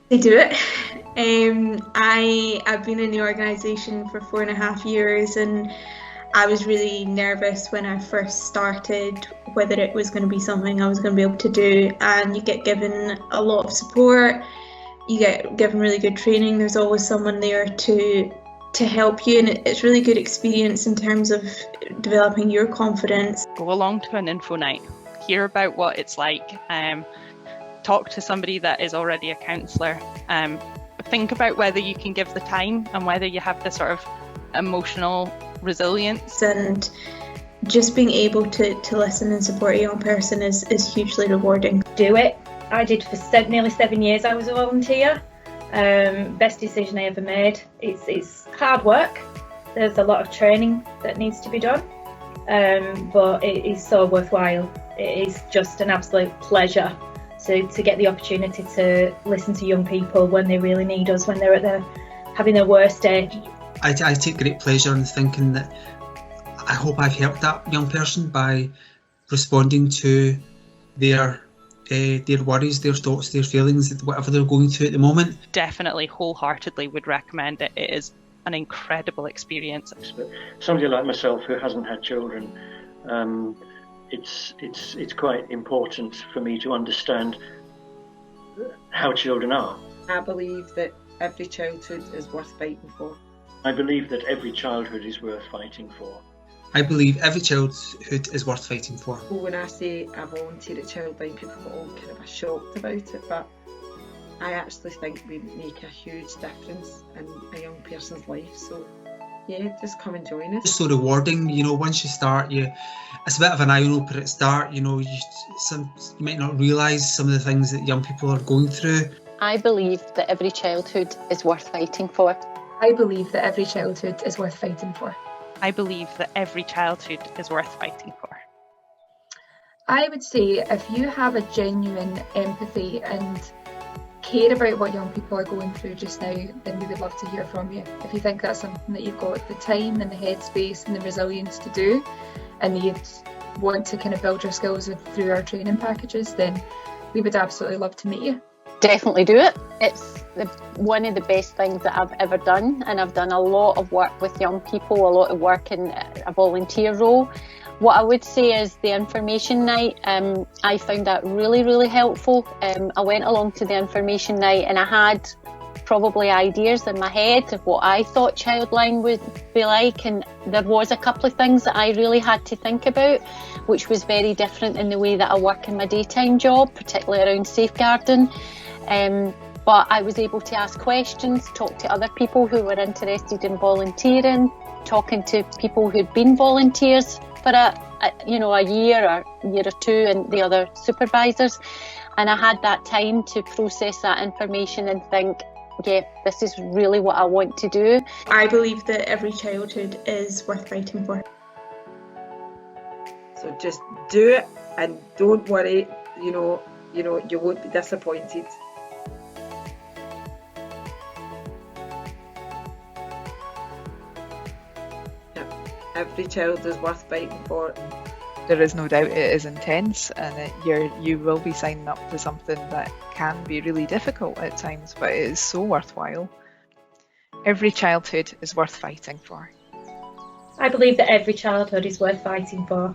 They do it. I've been in the organisation for 4.5 years, and I was really nervous when I first started whether it was going to be something I was going to be able to do. And you get given a lot of support, you get given really good training. There's always someone there to help you, and it's really good experience in terms of developing your confidence. Go along to an info night, hear about what it's like. Talk to somebody that is already a counsellor. Think about whether you can give the time and whether you have the sort of emotional resilience. And just being able to listen and support a young person is hugely rewarding. Do it. I did for nearly 7 years. I was a volunteer. Best decision I ever made. It's hard work. There's a lot of training that needs to be done, but it is so worthwhile. It is just an absolute pleasure to get the opportunity to listen to young people when they really need us, when they're at having their worst day. I take great pleasure in thinking that I hope I've helped that young person by responding to their worries, their thoughts, their feelings, whatever they're going through at the moment. Definitely wholeheartedly would recommend it. It is an incredible experience. Somebody like myself who hasn't had children, it's quite important for me to understand how children are. I believe that every childhood is worth fighting for. I believe that every childhood is worth fighting for. I believe every childhood is worth fighting for. When I say I volunteer at Childline, people get all kind of shocked about it, but I actually think we make a huge difference in a young person's life. So yeah, just come and join us. It's so rewarding, once you start, it's a bit of an eye-opener at the start, you might not realise some of the things that young people are going through. I believe that every childhood is worth fighting for. I believe that every childhood is worth fighting for. I believe that every childhood is worth fighting for. I would say if you have a genuine empathy and care about what young people are going through just now, then we would love to hear from you. If you think that's something that you've got the time and the headspace and the resilience to do, and you'd want to kind of build your skills through our training packages, then we would absolutely love to meet you. Definitely do it. It's one of the best things that I've ever done, and I've done a lot of work with young people, a lot of work in a volunteer role. What I would say is the information night, I found that really, really helpful. I went along to the information night and I had probably ideas in my head of what I thought Childline would be like, and there was a couple of things that I really had to think about, which was very different in the way that I work in my daytime job, particularly around safeguarding. But I was able to ask questions, talk to other people who were interested in volunteering, talking to people who'd been volunteers for a year or two, and the other supervisors. And I had that time to process that information and think, yeah, this is really what I want to do. I believe that every childhood is worth fighting for. So just do it and don't worry, you won't be disappointed. Every child is worth fighting for. There is no doubt it is intense, and you will be signing up to something that can be really difficult at times, but it is so worthwhile. Every childhood is worth fighting for. I believe that every childhood is worth fighting for.